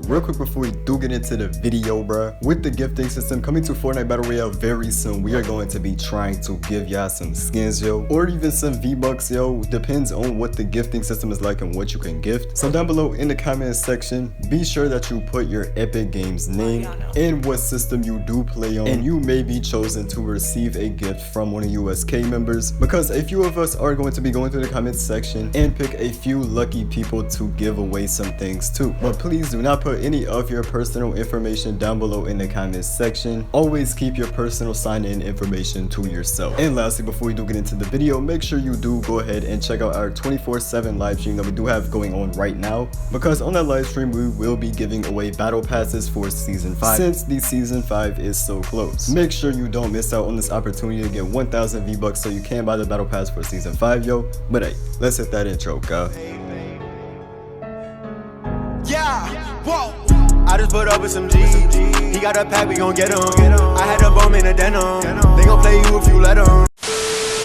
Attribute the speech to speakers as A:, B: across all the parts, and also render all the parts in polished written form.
A: real quick before we do get into the video, bruh, with the gifting system coming to Fortnite Battle Royale very soon, we are going to be trying to give y'all some skins, yo, or even some V-Bucks, yo. Depends on what the gifting system is like and what you can gift. So down below in the comment section, be sure that you put your Epic Games name and what system you do play on, and you may be chosen to receive a gift from one of USK members, because a few of us are going to be going through the comments section and pick a few lucky people to give away some things too. But please do not put any of your personal information down below in the comments section. Always keep your personal sign-in information to yourself. And lastly, before we do get into the video, make sure you do go ahead and check out our 24/7 live stream that we do have going on right now, because on that live stream we will be giving away battle passes for season 5 since the season 5 is so close. Make sure you don't miss out on this opportunity to get 1,000 V-Bucks so you can buy the battle pass for season 5, yo. But hey, let's hit that intro, go.
B: Yeah, whoa. I just put up with some G's. He got a pack, we gon' get him. I had a bomb in a denim. They gon' play you if you let them.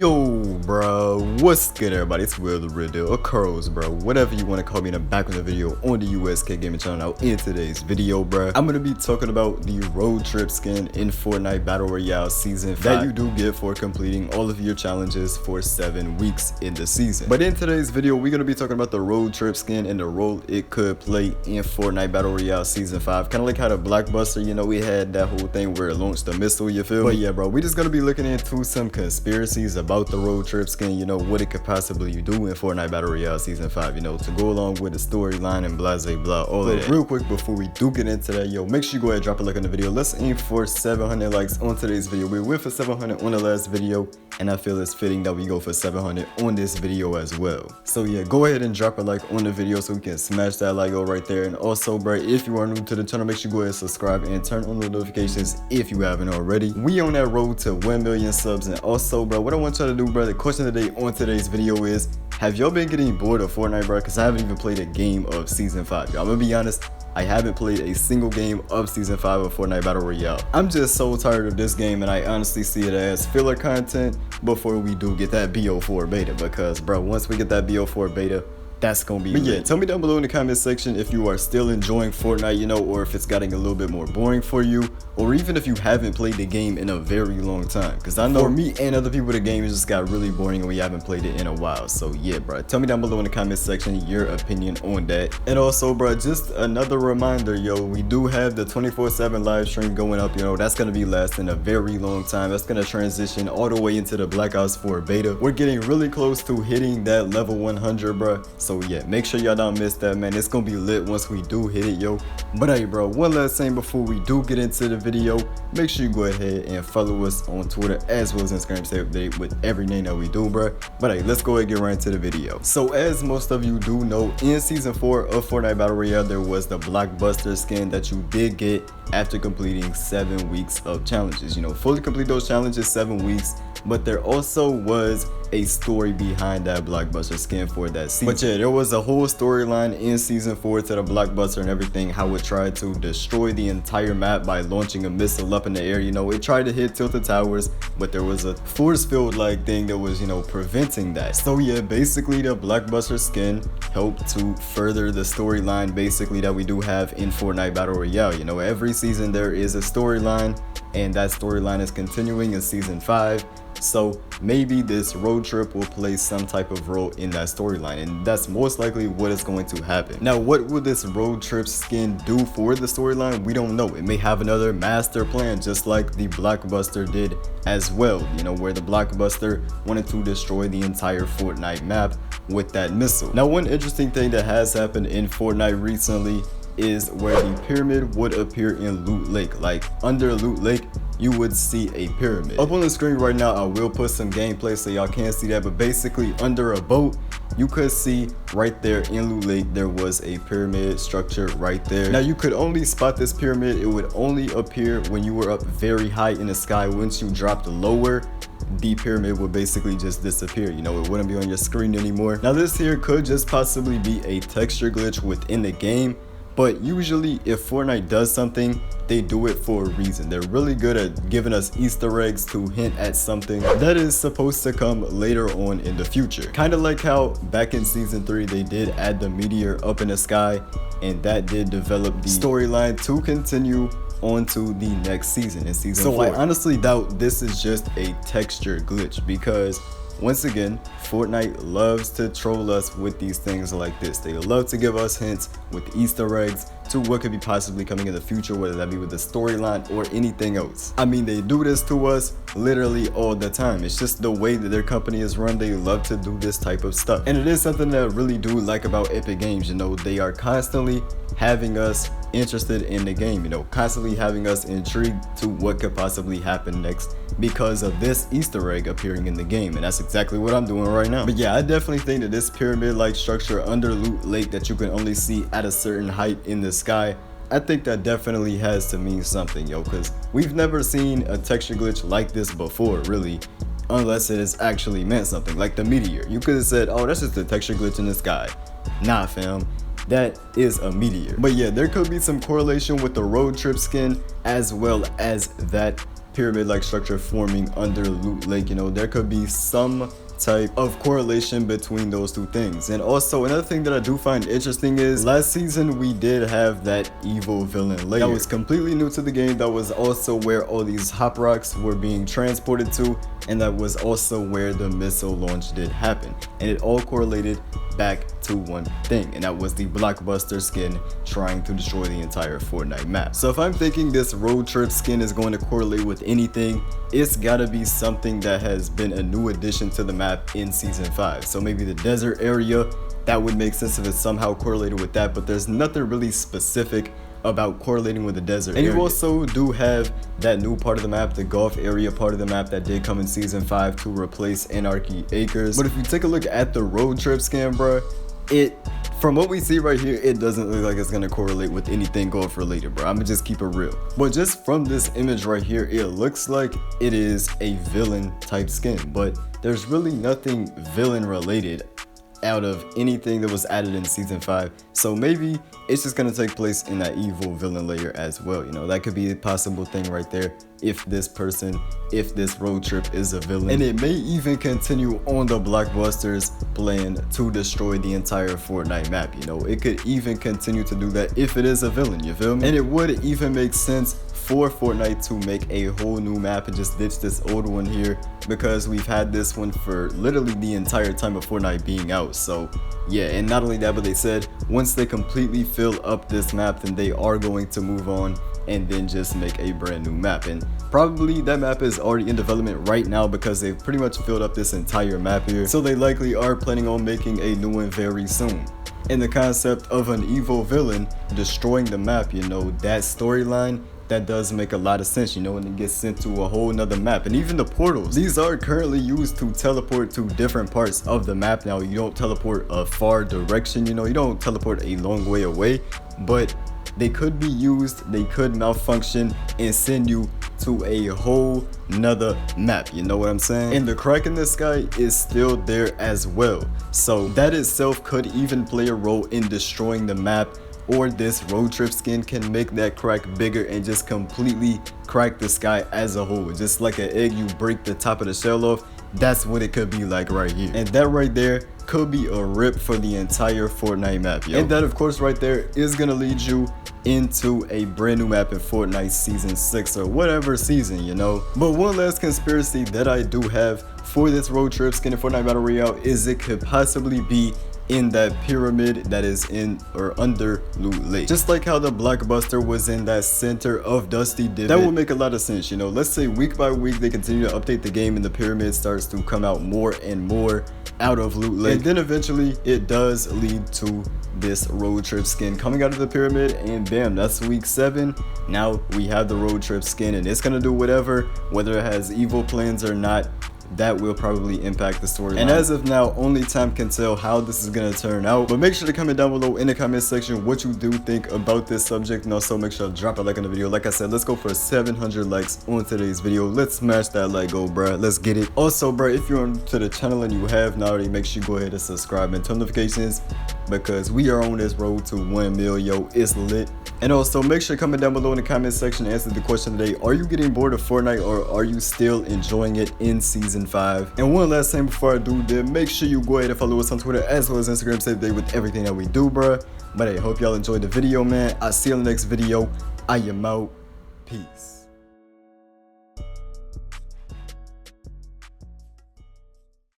A: Yo, bro, what's good, everybody? It's Will the Real Deal, or Kuroz, bro, whatever you want to call me, in the back of the video on the USK Gaming channel. Now, in today's video, bro, I'm gonna be talking about the road trip skin in Fortnite Battle Royale season 5 that you do get for completing all of your challenges for 7 weeks in the season. But in today's video, we're gonna be talking about the road trip skin and the role it could play in Fortnite Battle Royale season 5. Kind of like how the Blockbuster, you know, we had that whole thing where it launched the missile, you feel? But yeah, bro, we just gonna be looking into some conspiracies about the road trip skin, you know, what it could possibly do in Fortnite Battle Royale season 5, you know, to go along with the storyline and blah blah, all of that. Real quick before we do get into that, yo, make sure you go ahead and drop a like on the video. Let's aim for 700 likes on today's video. We went for 700 on the last video, and I feel it's fitting that we go for 700 on this video as well. So yeah, go ahead and drop a like on the video so we can smash that like go right there. And also, bro, if you are new to the channel, make sure you go ahead and subscribe and turn on the notifications if you haven't already. We on that road to 1 million subs. And also, bro, what I want y'all to do, bro, the question of the day on today's video is, have y'all been getting bored of Fortnite, bro? Because I haven't even played a game of season 5, yo. I'm gonna be honest, I haven't played a single game of season 5 of Fortnite Battle Royale. I'm just so tired of this game, and I honestly see it as filler content before we do get that BO4 beta, because bro, once we get that BO4 beta, that's gonna be lit. Yeah, tell me down below in the comment section if you are still enjoying Fortnite, you know, or if it's getting a little bit more boring for you, or even if you haven't played the game in a very long time, because I know for me and other people the game just got really boring and we haven't played it in a while. So yeah, bro, tell me down below in the comment section your opinion on that. And also, bro, just another reminder, yo, we do have the 24/7 live stream going up, you know, that's gonna be lasting a very long time. That's gonna transition all the way into the Black Ops 4 beta. We're getting really close to hitting that level 100, bro. So yeah, make sure y'all don't miss that, man. It's gonna be lit once we do hit it, yo. But hey, bro, one last thing before we do get into the video, make sure you go ahead and follow us on Twitter as well as Instagram. Stay updated with every name that we do, bro. But hey, let's go ahead and get right into the video. So as most of you do know, in season 4 of Fortnite Battle Royale, there was the Blockbuster skin that you did get after completing 7 weeks of challenges. You know, fully complete those challenges 7 weeks. But there also was a story behind that Blockbuster skin for that season. But yeah, there was a whole storyline in season 4 to the Blockbuster and everything, how it tried to destroy the entire map by launching a missile up in the air. You know, it tried to hit Tilted Towers, but there was a force field like thing that was, you know, preventing that. So yeah, basically the Blockbuster skin helped to further the storyline basically that we do have in Fortnite Battle Royale. You know, every season there is a storyline, and that storyline is continuing in season 5. So maybe this road trip will play some type of role in that storyline, and that's most likely what is going to happen. Now, what will this road trip skin do for the storyline? We don't know. It may have another master plan, just like the Blockbuster did as well, you know, where the Blockbuster wanted to destroy the entire Fortnite map with that missile. Now, one interesting thing that has happened in Fortnite recently is where the pyramid would appear in Loot Lake. Like under Loot Lake, you would see a pyramid. Up on the screen right now, I will put some gameplay so y'all can see that, but basically under a boat, you could see right there in Loot Lake, there was a pyramid structure right there. Now you could only spot this pyramid, it would only appear when you were up very high in the sky. Once you dropped lower, the pyramid would basically just disappear. You know, it wouldn't be on your screen anymore. Now this here could just possibly be a texture glitch within the game, But usually if Fortnite does something, they do it for a reason. They're really good at giving us Easter eggs to hint at something that is supposed to come later on in the future. Kind of like how back in season 3 they did add the meteor up in the sky, and that did develop the storyline to continue onto the next season in season 4. I honestly doubt this is just a texture glitch, because once again, Fortnite loves to troll us with these things like this. They love to give us hints with Easter eggs to what could be possibly coming in the future, whether that be with the storyline or anything else. I mean, they do this to us literally all the time. It's just the way that their company is run. They love to do this type of stuff. And it is something that I really do like about Epic Games. You know, they are constantly having us interested in the game, you know, constantly having us intrigued to what could possibly happen next because of this Easter egg appearing in the game. And that's exactly what I'm doing right now. But yeah, I definitely think that this pyramid-like structure under Loot Lake that you can only see at a certain height in the sky, I think that definitely has to mean something, yo, because we've never seen a texture glitch like this before, really, unless it has actually meant something. Like the meteor, you could have said, oh, that's just a texture glitch in the sky. Nah, fam, that is a meteor. But yeah, there could be some correlation with the road trip skin as well as that pyramid-like structure forming under Loot Lake. You know, there could be some type of correlation between those two things. And also another thing that I do find interesting is last season we did have that evil villain layer that was completely new to the game. That was also where all these hop rocks were being transported to, and that was also where the missile launch did happen, and it all correlated back to one thing, and that was the blockbuster skin trying to destroy the entire Fortnite map. So if I'm thinking this road trip skin is going to correlate with anything, it's gotta be something that has been a new addition to the map in season 5. So maybe the desert area, that would make sense if it's somehow correlated with that, but there's nothing really specific about correlating with the desert area. And you also do have that new part of the map, the golf area part of the map that did come in season 5 to replace Anarchy Acres. But if you take a look at the road trip skin, bruh, from what we see right here, it doesn't look like it's gonna correlate with anything golf related, bro. I'm gonna just keep it real. But just from this image right here, it looks like it is a villain type skin, but there's really nothing villain related out of anything that was added in season 5. So maybe it's just gonna take place in that evil villain layer as well. You know, that could be a possible thing right there if this road trip is a villain. And it may even continue on the blockbusters plan to destroy the entire Fortnite map. You know, it could even continue to do that if it is a villain, you feel me? And it would even make sense for Fortnite to make a whole new map and just ditch this old one here, because we've had this one for literally the entire time of Fortnite being out. So yeah, and not only that, but they said once they completely fill up this map, then they are going to move on and then just make a brand new map. And probably that map is already in development right now because they've pretty much filled up this entire map here. So they likely are planning on making a new one very soon. And the concept of an evil villain destroying the map, you know, that storyline, that does make a lot of sense, you know, and it gets sent to a whole nother map. And even the portals, these are currently used to teleport to different parts of the map. Now, you don't teleport a far direction, you know, you don't teleport a long way away, but they could be used, they could malfunction and send you to a whole nother map, you know what I'm saying? And the crack in the sky is still there as well, so that itself could even play a role in destroying the map. Or this road trip skin can make that crack bigger and just completely crack the sky as a whole. Just like an egg, you break the top of the shell off. That's what it could be like right here. And that right there could be a rip for the entire Fortnite map, yo. And that, of course, right there is gonna lead you into a brand new map in Fortnite season 6 or whatever season, you know. But one last conspiracy that I do have for this road trip skin in Fortnite Battle Royale is it could possibly be in that pyramid that is in or under Loot Lake. Just like how the blockbuster was in that center of Dusty Divot. That would make a lot of sense, you know. Let's say week by week they continue to update the game and the pyramid starts to come out more and more out of Loot Lake, and then eventually it does lead to this road trip skin coming out of the pyramid, and bam, that's week 7. Now we have the road trip skin, and it's gonna do whatever, whether it has evil plans or not. That will probably impact the storyline. And as of now, only time can tell how this is gonna turn out. But make sure to comment down below in the comment section what you do think about this subject, and also make sure to drop a like on the video. Like I said, let's go for 700 likes on today's video. Let's smash that like goal, bruh. Let's get it. Also, bruh, if you're new to the channel and you have not already, make sure you go ahead and subscribe and turn notifications because we are on this road to 1 million. It's lit. And also make sure to comment down below in the comment section and answer the question today. Are you getting bored of Fortnite, or are you still enjoying it in season 5? And one last thing before I do that, make sure you go ahead and follow us on Twitter as well as Instagram. Stay up to date with everything that we do, bruh. But I hope y'all enjoyed the video, man. I'll see you in the next video. I am out. Peace.